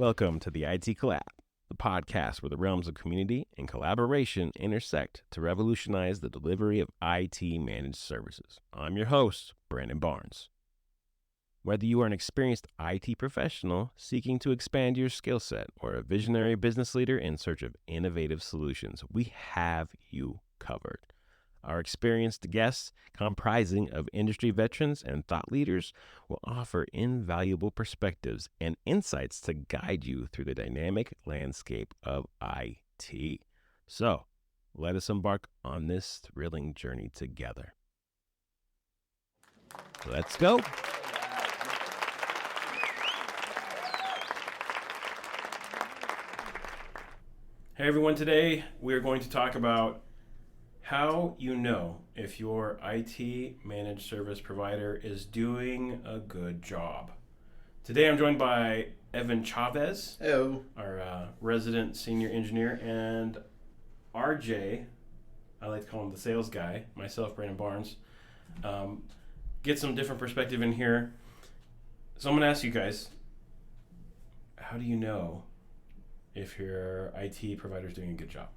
Welcome to the IT Collab, the podcast where the realms of community and collaboration intersect to revolutionize the delivery of IT managed services. I'm your host, Brandon Barnes. Whether you are an experienced IT professional seeking to expand your skill set or a visionary business leader in search of innovative solutions, we have you covered. Our experienced guests, comprising of industry veterans and thought leaders, will offer invaluable perspectives and insights to guide you through the dynamic landscape of IT. So, let us embark on this thrilling journey together. Let's go. Hey everyone, today we're going to talk about how you know if your IT managed service provider is doing a good job. Today I'm joined by Evan Chavez, Hello. our resident senior engineer, and RJ, I like to call him the sales guy, myself, Brandon Barnes. Get some different perspective in here. So I'm going to ask you guys, how do you know if your IT provider is doing a good job?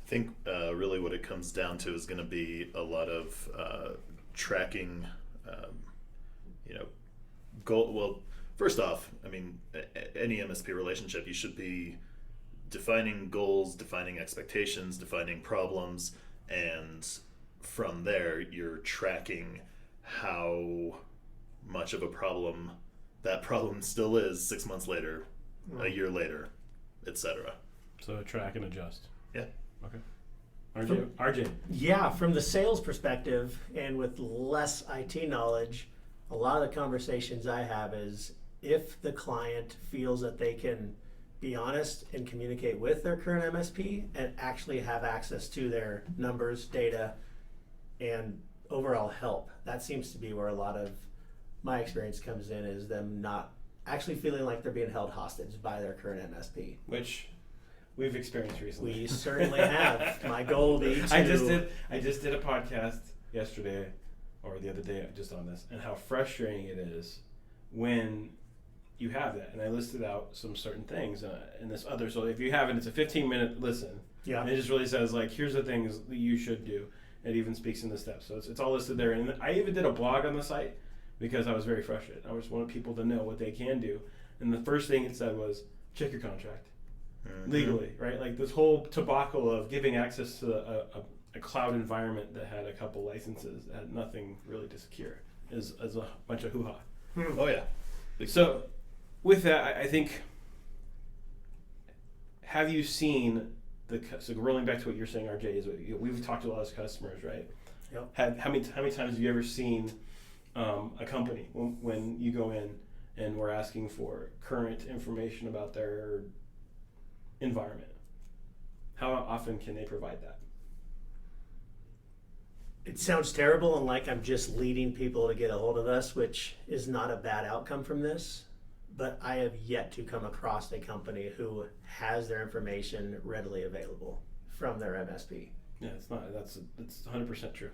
I think really what it comes down to is going to be a lot of tracking, goal. Well, first off, I mean, any MSP relationship, you should be defining goals, defining expectations, defining problems, and from there, you're tracking how much of a problem that problem still is 6 months later, a year later, etc. So track and adjust. Yeah. Okay. RJ. Yeah, from the sales perspective and with less IT knowledge, a lot of the conversations I have is if the client feels that they can be honest and communicate with their current MSP and actually have access to their numbers, data, and overall help. That seems to be where a lot of my experience comes in, is them not actually feeling like they're being held hostage by their current MSP. Which we've experienced recently. We certainly have. My goal will be to... I just did a podcast yesterday or the other day just on this, and how frustrating it is when you have that. And I listed out some certain things in this other. So if you haven't, it's a 15-minute listen. Yeah. And it just really says, like, here's the things that you should do. It even speaks in the steps. So it's all listed there. And I even did a blog on the site because I was very frustrated. I just wanted people to know what they can do. And the first thing it said was, check your contract. Mm-hmm. Legally, right? Like this whole tobacco of giving access to a cloud environment that had a couple licenses that had nothing really to secure is a bunch of hoo-ha. Oh yeah. So with that, I think, have you seen so rolling back to what you're saying, RJ, is we've talked to a lot of customers, right? Yep. How many times have you ever seen a company when you go in and we're asking for current information about their environment? How often can they provide that? It sounds terrible and like I'm just leading people to get a hold of us, which is not a bad outcome from this. But I have yet to come across a company who has their information readily available from their MSP. Yeah, it's not. That's 100% true.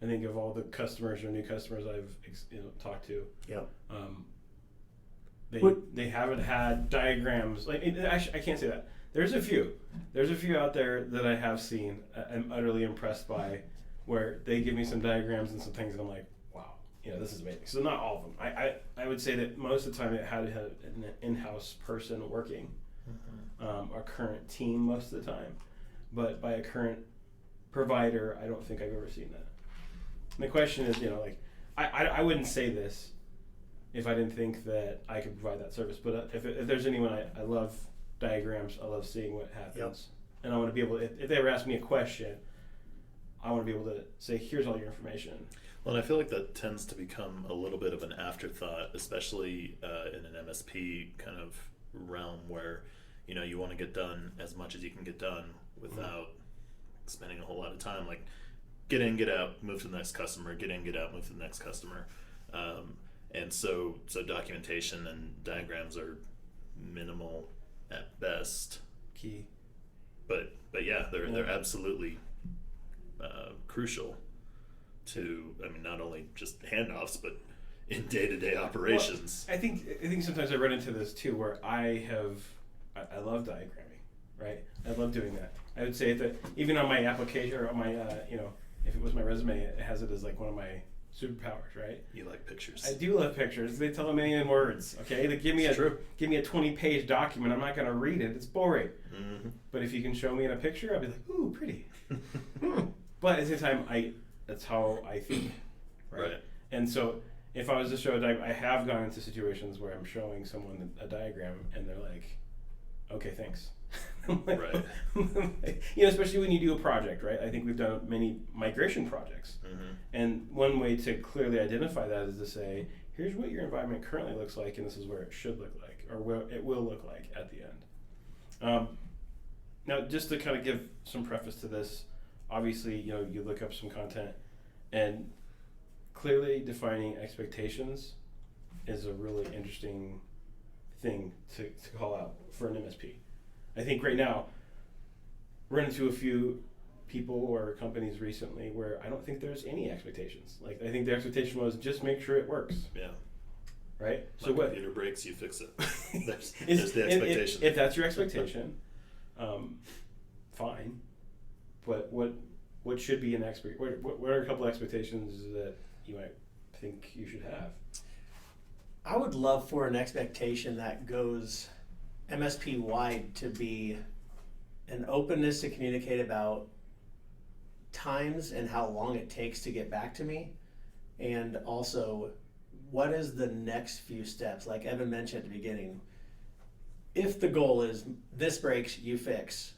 I think of all the customers or new customers I've talked to, Yep. They haven't had diagrams. Like I can't say that. There's a few out there that I have seen. I'm utterly impressed by, where they give me some diagrams and some things, and I'm like, wow, this is amazing. So not all of them. I would say that most of the time it had to have an in-house person working, a current team most of the time, but by a current provider, I don't think I've ever seen that. And the question is, I wouldn't say this if I didn't think that I could provide that service. But if there's anyone, I love diagrams. I love seeing what happens. Yep. And I want to be able to, if they ever ask me a question, I want to be able to say, here's all your information. Well, and I feel like that tends to become a little bit of an afterthought, especially in an MSP kind of realm where, you want to get done as much as you can get done without spending a whole lot of time. Like, get in, get out, move to the next customer, get in, get out, move to the next customer. And so documentation and diagrams are minimal at best. Key. But yeah, they're absolutely crucial to, not only just handoffs, but in day-to-day operations. Well, I think sometimes I run into this too, where I love diagramming, right? I love doing that. I would say that even on my application or on my, if it was my resume, it has it as like one of my superpowers, right? You like pictures. I do love pictures. They tell a million words, okay? Like give me a 20-page document. I'm not going to read it. It's boring. Mm-hmm. But if you can show me in a picture, I'll be like, ooh, pretty. But at the same time, that's how I think, right? And so if I was to show a diagram, I have gone into situations where I'm showing someone a diagram and they're like, okay, thanks. Right. Especially when you do a project, right? I think we've done many migration projects. Mm-hmm. And one way to clearly identify that is to say, here's what your environment currently looks like, and this is where it should look like, or where it will look like at the end. Now, just to kind of give some preface to this, obviously, you look up some content, and clearly defining expectations is a really interesting thing to call out for an MSP. I think right now, run into a few people or companies recently where I don't think there's any expectations. Like, I think the expectation was just make sure it works. Yeah. Right? So what? Computer breaks, you fix it. There's the expectation. If that's your expectation, fine. But what should be an what are a couple expectations that you might think you should have? I would love for an expectation that goes MSP wide to be an openness to communicate about times and how long it takes to get back to me, and also what is the next few steps. Like Evan mentioned at the beginning, if the goal is this breaks, you fix,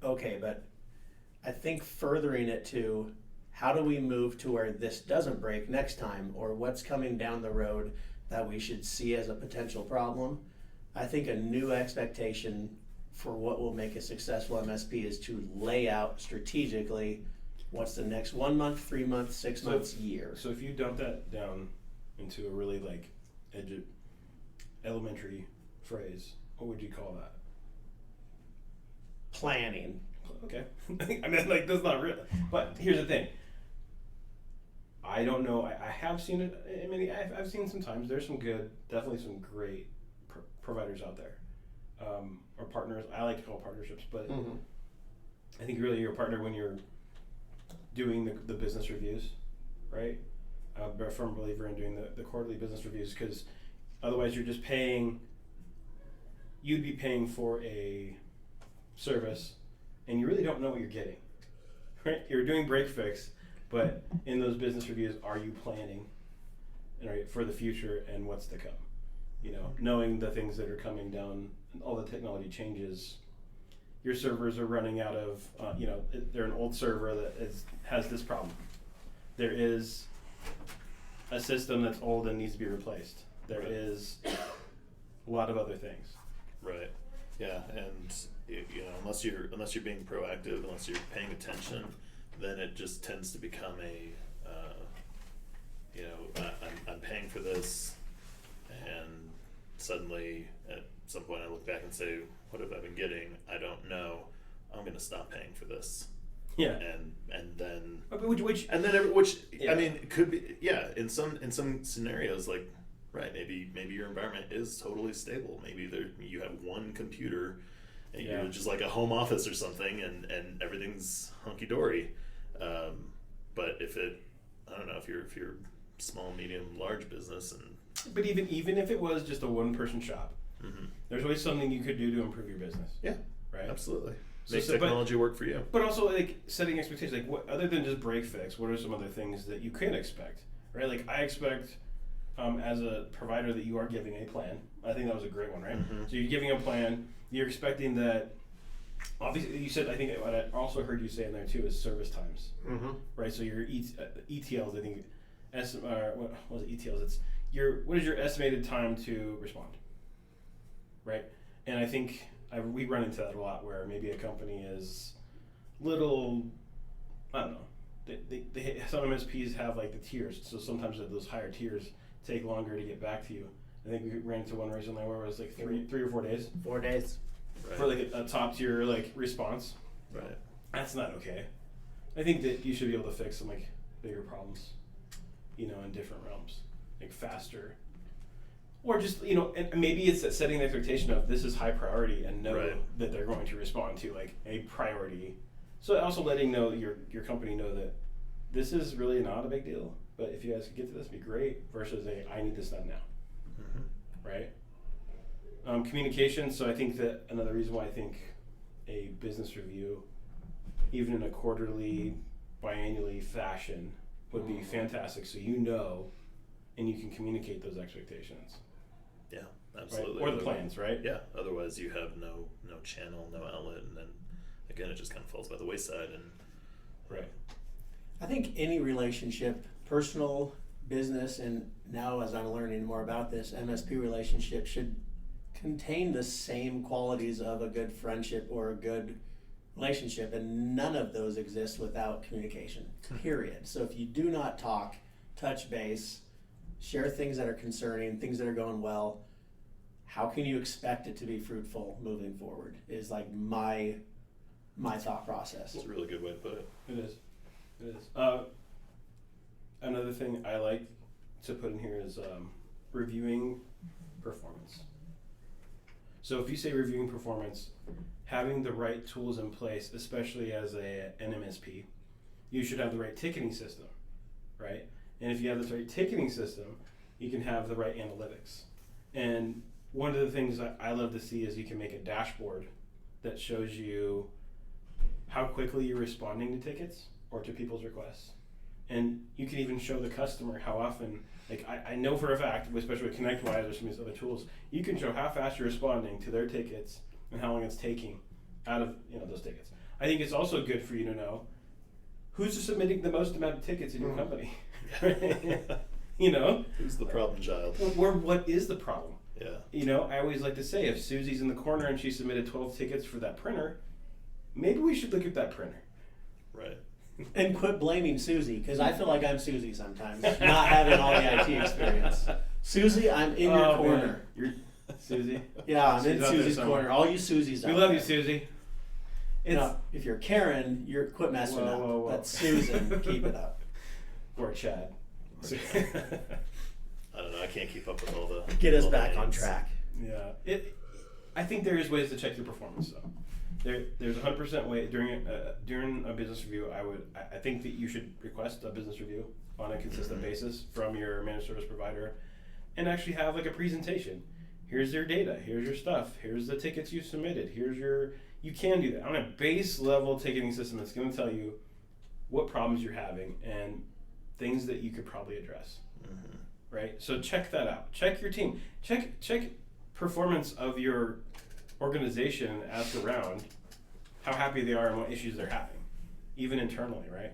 okay, but I think furthering it to how do we move to where this doesn't break next time, or what's coming down the road that we should see as a potential problem. I think a new expectation for what will make a successful MSP is to lay out strategically what's the next 1 month, 3 months, 6 months, year. So if you dump that down into a really elementary phrase, what would you call that? Planning. Okay. I mean, that's not real. But here's the thing. I don't know. I have seen it. I mean, I've seen sometimes. There's definitely some great providers out there, or partners. I like to call partnerships, but I think really you're a partner when you're doing the business reviews, right? I'm a firm believer in doing the quarterly business reviews, because otherwise you're just paying. You'd be paying for a service, and you really don't know what you're getting, right? You're doing break fix. But in those business reviews, are you planning, right, for the future and what's to come? Knowing the things that are coming down, all the technology changes. Your servers are running out of, they're an old server that has this problem. There is a system that's old and needs to be replaced. There is a lot of other things. Right. Yeah, and unless you're being proactive, unless you're paying attention, then it just tends to become I'm paying for this, and suddenly at some point I look back and say, what have I been getting? I don't know. I'm going to stop paying for this. Yeah. And then which yeah. I mean, it could be, yeah, in some scenarios, like, right, maybe your environment is totally stable. Maybe you have one computer and you're just like a home office or something, and everything's hunky dory. But if you're small, medium, large business, but even if it was just a one-person shop, there's always something you could do to improve your business. Yeah, right. Absolutely. Make technology work for you. But also, like, setting expectations. Like, what other than just break fix? What are some other things that you can expect? Right. Like, I expect as a provider that you are giving a plan. I think that was a great one, right? Mm-hmm. So you're giving a plan. You're expecting that. Obviously, you said, I think what I also heard you say in there too is service times, right? So your ETLs, I think, what was it, ETLs? It's what is your estimated time to respond, right? And I think we run into that a lot, where maybe a company is little, I don't know. They some MSPs have like the tiers, so sometimes those higher tiers take longer to get back to you. I think we ran into one recently where it was like three or 4 days. 4 days. Right. For like a top tier response. Right. That's not okay. I think that you should be able to fix some bigger problems, in different realms. like faster. Or just, and maybe it's that setting the expectation of this is high priority and know that they're going to respond to like a priority. So also letting your company know that this is really not a big deal, but if you guys could get to this, it'd be great, versus I need this done now. Right? Communication, so I think that another reason why I think a business review, even in a quarterly, biannually fashion, would be fantastic, so and you can communicate those expectations. Yeah, absolutely. Right? Or the plans, right? Yeah, otherwise you have no channel, no outlet, and then again it just kind of falls by the wayside. And right. I think any relationship, personal, business, and now as I'm learning more about this, MSP relationship should contain the same qualities of a good friendship or a good relationship, and none of those exist without communication, period. So if you do not talk, touch base, share things that are concerning, things that are going well, how can you expect it to be fruitful moving forward is like my thought process. It's a really good way to put it. It is. Another thing I like to put in here is reviewing performance. So if you say reviewing performance, having the right tools in place, especially as an MSP, you should have the right ticketing system, right? And if you have the right ticketing system, you can have the right analytics. And one of the things that I love to see is you can make a dashboard that shows you how quickly you're responding to tickets or to people's requests. And you can even show the customer how often, like I know for a fact, especially with ConnectWise or some of these other tools, you can show how fast you're responding to their tickets and how long it's taking out of those tickets. I think it's also good for you to know who's submitting the most amount of tickets in your company. Who's the problem child? Or what is the problem? Yeah. I always like to say, if Susie's in the corner and she submitted 12 tickets for that printer, maybe we should look at that printer. Right. And quit blaming Susie, because I feel like I'm Susie sometimes, not having all the IT experience. Susie, I'm in your corner. You're Susie? Yeah, I'm in Susie's out there Susie's somewhere. corner. All you Susies out We love there. you, Susie. No, if you're Karen, you're quit messing up. Whoa. But Susan, keep it up. Or Chad. I don't know. I can't keep up with all the. Get us all the back on names. track. Yeah. I think there is ways to check your performance, though. There's 100% way during a business review. I think that you should request a business review on a consistent basis from your managed service provider, and actually have like a presentation. Here's your data. Here's your stuff. Here's the tickets you submitted. You can do that on a base level ticketing system that's going to tell you what problems you're having and things that you could probably address. Right. So check that out. Check your team. Check performance of your organization and ask around how happy they are and what issues they're having, even internally, right?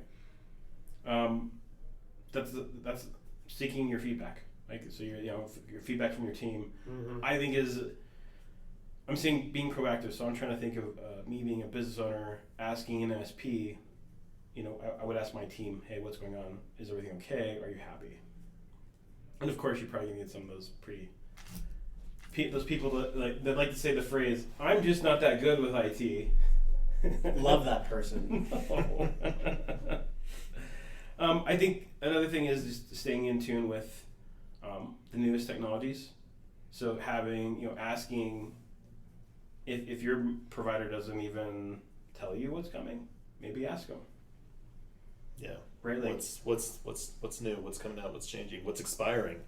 That's seeking your feedback. Like, so your feedback from your team, I think I'm seeing being proactive. So I'm trying to think of me being a business owner, asking an MSP. I would ask my team, hey, what's going on? Is everything okay? Are you happy? And of course, you're probably gonna get some of those those people that like to say the phrase, "I'm just not that good with IT." Love that person. I think another thing is just staying in tune with the newest technologies. So asking if your provider doesn't even tell you what's coming, maybe ask them. Yeah. Right. Like, what's new? What's coming out? What's changing? What's expiring?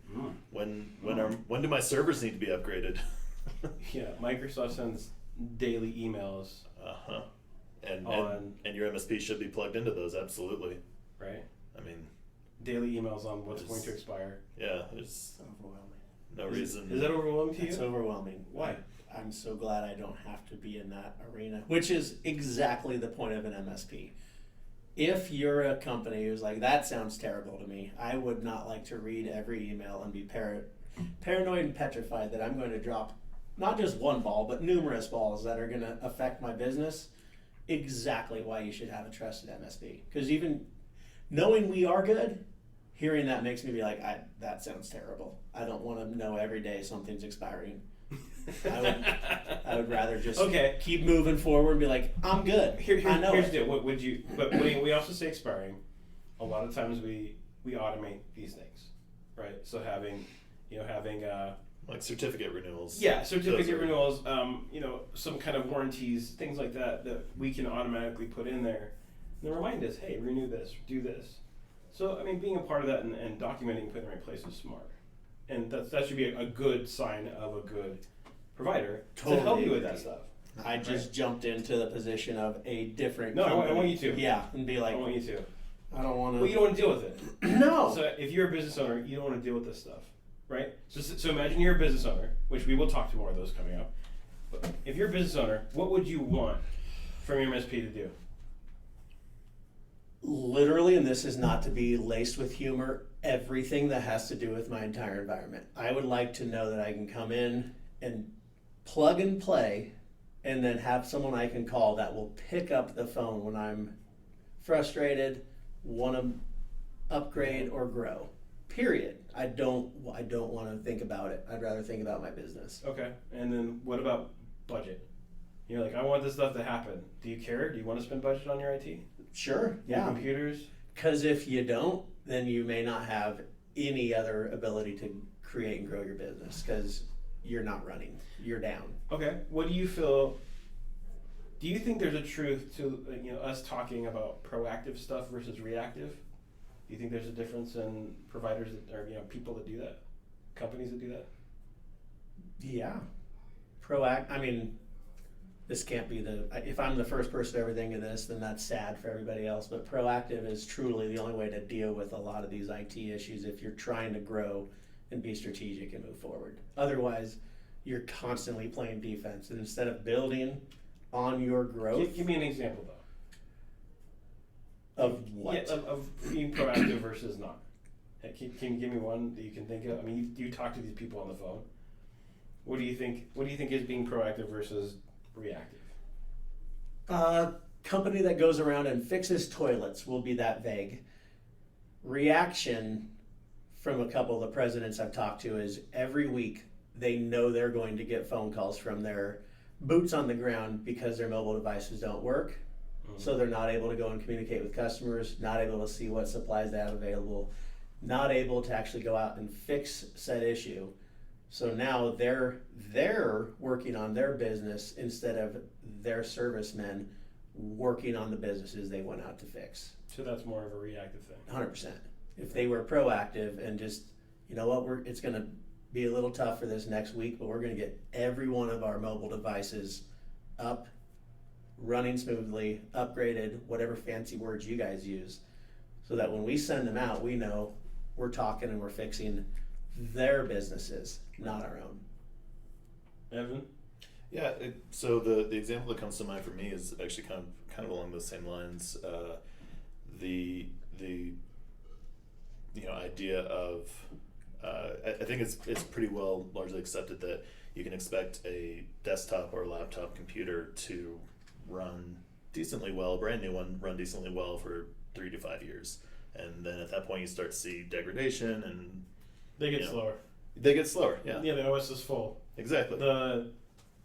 When do my servers need to be upgraded? Yeah. Microsoft sends daily emails. And your MSP should be plugged into those, absolutely. Right. I mean, daily emails on what's going to expire. Yeah, there's Overwhelming. no reason. Is that overwhelming to you? It's overwhelming. Why? I'm so glad I don't have to be in that arena, which is exactly the point of an MSP. If you're a company who's like, that sounds terrible to me, I would not like to read every email and be paranoid and petrified that I'm going to drop not just one ball, but numerous balls that are going to affect my business. Exactly why you should have a trusted MSP. Because even knowing we are good, hearing that makes me be like, that sounds terrible. I don't want to know every day something's expiring. I would rather just keep moving forward and be like, I'm good. Here's it. the deal. What would you? But we also say expiring. A lot of times we automate these things, right? So having Like certificate renewals. certificate renewals, some kind of warranties, things like that we can automatically put in there. And then remind us, hey, renew this, do this. So, being a part of that and documenting, putting in the right place is smart. And that should be a good sign of a good provider to help you with that stuff. I just jumped into the position of a different No, company. I want you to. Yeah, and be like, I want you to. I don't want to. Well, you don't want to deal with it. No. So if you're a business owner, you don't want to deal with this stuff, right? So imagine you're a business owner, which we will talk to more of those coming up. But if you're a business owner, what would you want from your MSP to do? Literally, and this is not to be laced with humor, everything that has to do with my entire environment. I would like to know that I can come in and plug and play and then have someone I can call that will pick up the phone when I'm frustrated, want to upgrade or grow. Period. I don't want to think about it. I'd rather think about my business. Okay. And then what about budget? You're like, I want this stuff to happen. Do you care? Do you want to spend budget on your IT? Sure. Your Yeah. computers? Because if you don't, then you may not have any other ability to create and grow your business because you're not running. You're down. Okay. What do you feel? Do you think there's a truth to us talking about proactive stuff versus reactive? Do you think there's a difference in providers or people that do that, companies that do that? Yeah. This can't be if I'm the first person to ever think of this, then that's sad for everybody else. But proactive is truly the only way to deal with a lot of these IT issues if you're trying to grow and be strategic and move forward. Otherwise, you're constantly playing defense. And instead of building on your growth. Give me an example, though. Of what? Yeah, of being proactive versus not. Hey, can you give me one that you can think of? You talk to these people on the phone. What do you think? What do you think is being proactive versus reactive? Company that goes around and fixes toilets will be that vague. Reaction from a couple of the presidents I've talked to is every week they know they're going to get phone calls from their boots on the ground because their mobile devices don't work. So they're not able to go and communicate with customers, not able to see what supplies they have available, not able to actually go out and fix said issue. So now they're working on their business instead of their servicemen working on the businesses they went out to fix. So that's more of a reactive thing. 100%. If they were proactive and just, it's going to be a little tough for this next week, but we're going to get every one of our mobile devices up, running smoothly, upgraded, whatever fancy words you guys use, so that when we send them out, we know we're talking and we're fixing their businesses, not our own. Evan? Yeah, so the example that comes to mind for me is actually kind of along those same lines. The idea of I think it's pretty well largely accepted that you can expect a desktop or laptop computer to run decently well, a brand new one run decently well for 3 to 5 years, and then at that point you start to see degradation and They get slower. They get slower, yeah. Yeah, the OS is full. Exactly.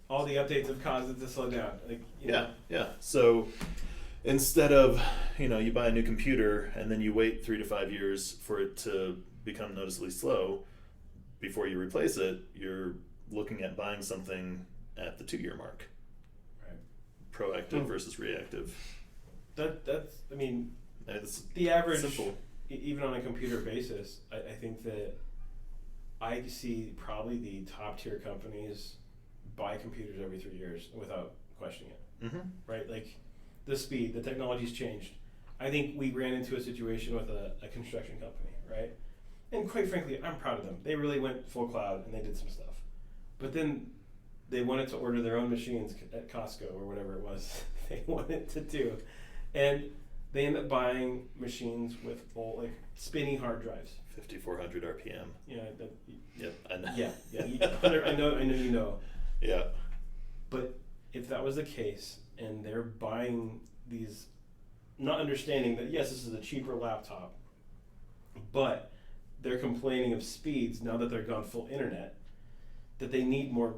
All the updates have caused it to slow down. Yeah. So instead of, you buy a new computer and then you wait 3 to 5 years for it to become noticeably slow before you replace it, you're looking at buying something at the 2-year mark. Right. Proactive versus reactive. It's the average, simple. Even on a computer basis, I think that I see probably the top tier companies buy computers every 3 years without questioning it. Mm-hmm. Right? Like the speed, the technology's changed. I think we ran into a situation with a construction company, right? And quite frankly, I'm proud of them. They really went full cloud and they did some stuff. But then they wanted to order their own machines at Costco or whatever it was they wanted to do. And they end up buying machines with full, spinning hard drives. 5,400 RPM. Yeah. Yep, I know. Yeah. I know you know. Yeah. But if that was the case, and they're buying these, not understanding that yes, this is a cheaper laptop, but they're complaining of speeds now that they're gone full internet, that they need more,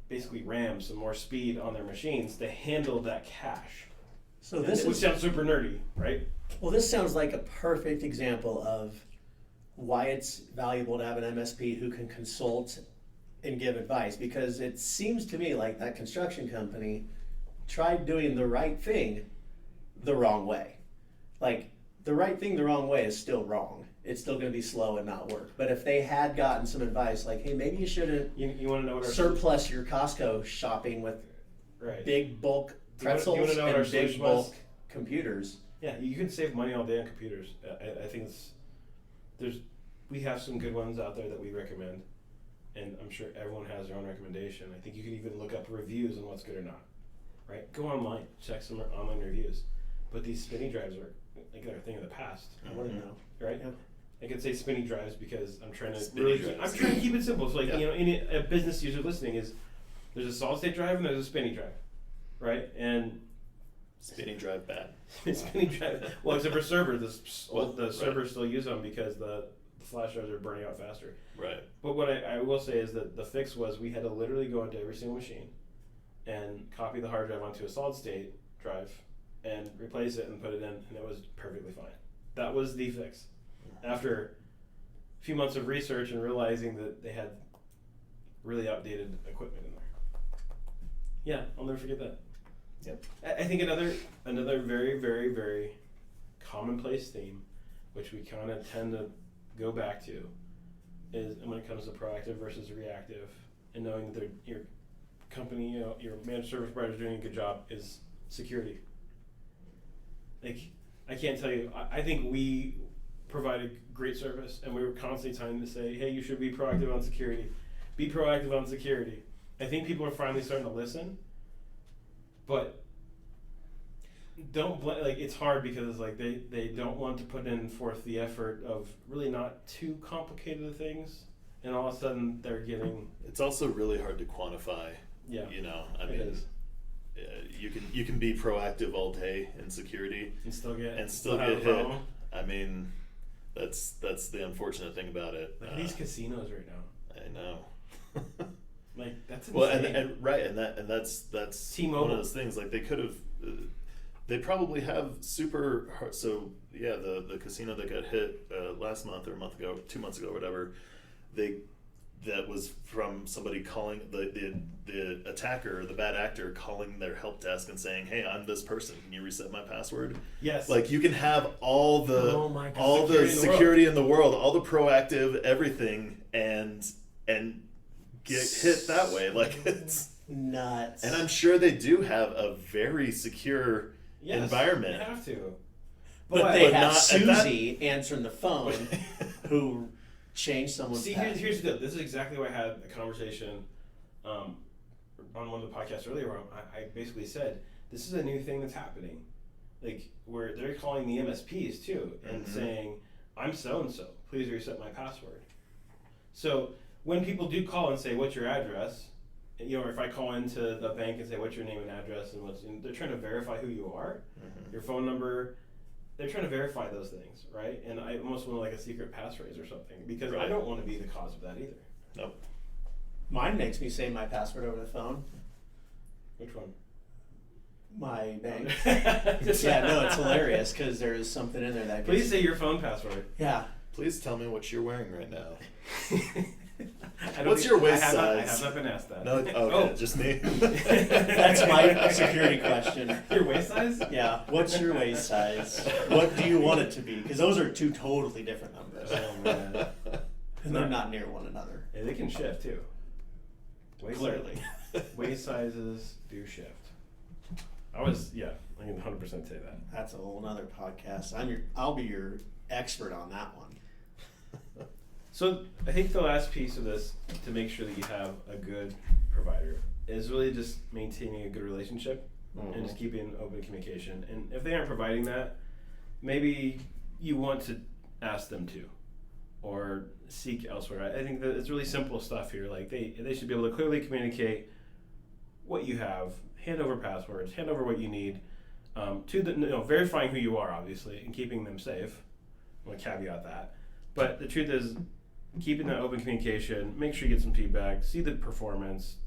basically RAM, some more speed on their machines to handle that cache. So which sounds super nerdy, right? Well, this sounds like a perfect example of why it's valuable to have an MSP who can consult and give advice, because it seems to me like that construction company tried doing the right thing the wrong way. Like, the right thing the wrong way is still wrong. It's still going to be slow and not work. But if they had gotten some advice, like, hey, maybe you shouldn't You want to know what surplus your Costco shopping with big bulk pretzels you know what our and big solution was? bulk computers. Yeah, you can save money all day on computers. I think we have some good ones out there that we recommend, and I'm sure everyone has their own recommendation. I think you can even look up reviews on what's good or not. Right? Go online, check some online reviews. But these spinny drives are like a thing of the past. I want to know. Right? Yeah. I can say spinny drives because I'm trying to Spinny drives. I'm trying to keep it simple. So, like, a business user listening is there's a solid state drive and there's a spinny drive, right? And Spinning drive bad. spinny drive. Well, except for server, the servers still use them because the flash drives are burning out faster. Right. But what I will say is that the fix was we had to literally go into every single machine and copy the hard drive onto a solid state drive and replace it and put it in, and it was perfectly fine. That was the fix. After a few months of research and realizing that they had really outdated equipment in there. Yeah, I'll never forget that. Yep. I think another very, very, very commonplace theme, which we kind of tend to go back to, is when it comes to proactive versus reactive, and knowing that your company, your managed service provider is doing a good job, is security. Like, I can't tell you, I think we provided great service, and we were constantly trying to say, hey, you should be proactive on security. Be proactive on security. I think people are finally starting to listen, but it's hard because like they don't want to put in forth the effort of really not too complicated things, and all of a sudden they're getting. It's also really hard to quantify. Yeah. I mean, you can be proactive all day in security and still get hit. Problem. I mean, that's the unfortunate thing about it. Look at these casinos right now. I know. Like, that's insane. Well, and that's T-Mobile. one of those things. Like, they could have, they probably have super hard. So yeah, the casino that got hit last month or a month ago, 2 months ago, or whatever, that was from somebody calling the attacker, the bad actor, calling their help desk and saying, "Hey, I'm this person. Can you reset my password?" Yes. Like, you can have all the security in the world, all the proactive everything, and get hit that way. Like, it's nuts. And I'm sure they do have a very secure environment. They have to. But they have not, Susie answering the phone who changed someone's password. Here's the deal. This is exactly why I had a conversation on one of the podcasts earlier where I basically said, this is a new thing that's happening. Like, where they're calling the MSPs too and saying, I'm so-and-so, please reset my password. So when people do call and say, what's your address? Or if I call into the bank and say, what's your name and address, and they're trying to verify who you are, your phone number, they're trying to verify those things, right? And I almost want like a secret passphrase or something, because I don't want to be the cause of that either. Nope. Mine makes me say my password over the phone. Which one? My bank. Yeah, no, it's hilarious because there is something in there that. Please say your phone password. Yeah. Please tell me what you're wearing right now. What's What's your waist size? I have not been asked that. No, okay, just me. That's my security question. Your waist size? Yeah. What's your waist size? What do you want it to be? Because those are two totally different numbers. Oh, man. And they're not near one another. Yeah, they can shift too. Clearly. Waist sizes do shift. I can 100% say that. That's a whole nother podcast. I'll be your expert on that one. So I think the last piece of this, to make sure that you have a good provider, is really just maintaining a good relationship and just keeping open communication. And if they aren't providing that, maybe you want to ask them to, or seek elsewhere. I think that it's really simple stuff here. Like, they should be able to clearly communicate what you have, hand over passwords, hand over what you need, verifying who you are, obviously, and keeping them safe. I'm going to caveat that. But the truth is, keeping that open communication, make sure you get some feedback, see the performance,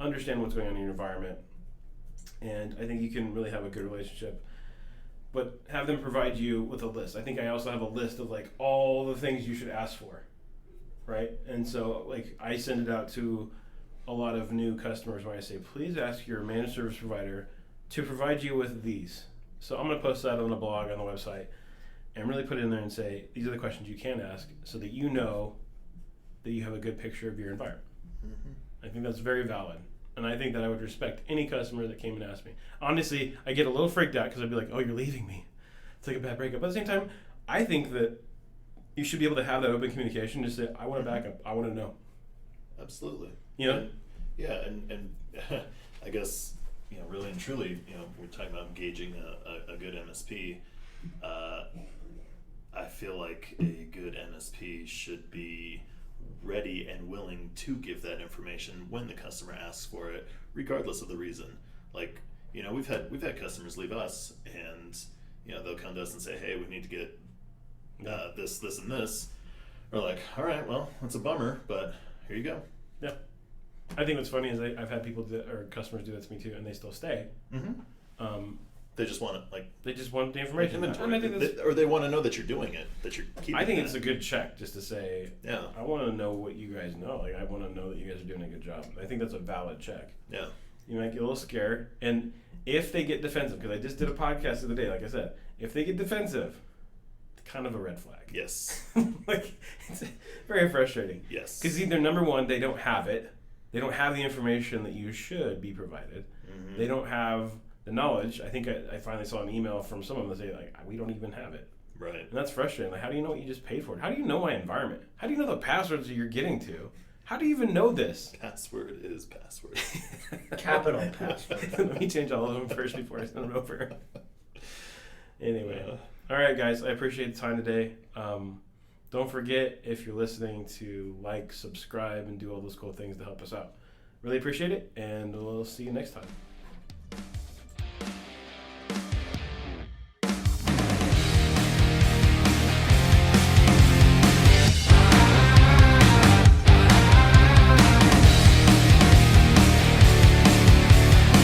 understand what's going on in your environment, and I think you can really have a good relationship. but have them provide you with a list. I think I also have a list of like all the things you should ask for, right? And so like I send it out to a lot of new customers where I say, please ask your managed service provider to provide you with these. So I'm going to post that on the blog, on the website, and really put it in there and say, these are the questions you can ask so that you know that you have a good picture of your environment. I think that's very valid. And I think that I would respect any customer that came and asked me. Honestly, I get a little freaked out because I'd be like, oh, you're leaving me. It's like a bad breakup. But at the same time, I think that you should be able to have that open communication. Just say, I want to back up. I want to know. Absolutely. You know? And, yeah, and I guess, really and truly, we're talking about engaging a good MSP. I feel like a good MSP should be ready and willing to give that information when the customer asks for it, regardless of the reason. Like, we've had customers leave us, and they'll come to us and say, hey, we need to get this, and this. We're like, all right, well, that's a bummer, but here you go. Yeah. I think what's funny is I've had people or customers do that to me too, and they still stay. They just want it, they just want the information. Inventory. And I think or they want to know that you're doing it, that you're keeping I think that. it's a good check just to say, Yeah. I want to know what you guys know. Like, I want to know that you guys are doing a good job. I think that's a valid check. Yeah. You might get a little scared. And if they get defensive, because I just did a podcast the other day, like I said, if they get defensive, it's kind of a red flag. Yes. Like, it's very frustrating. Yes. Because either, number one, they don't have it. They don't have the information that you should be provided. Mm-hmm. They don't have the knowledge. I think I finally saw an email from someone that say, like, we don't even have it. Right. And that's frustrating. Like, how do you know what you just paid for? How do you know my environment? How do you know the passwords that you're getting to? How do you even know this? Password is password. Capital password. Let me change all of them first before I send them over. Anyway. All right, guys. I appreciate the time today. Don't forget, if you're listening, to like, subscribe, and do all those cool things to help us out. Really appreciate it, and we'll see you next time.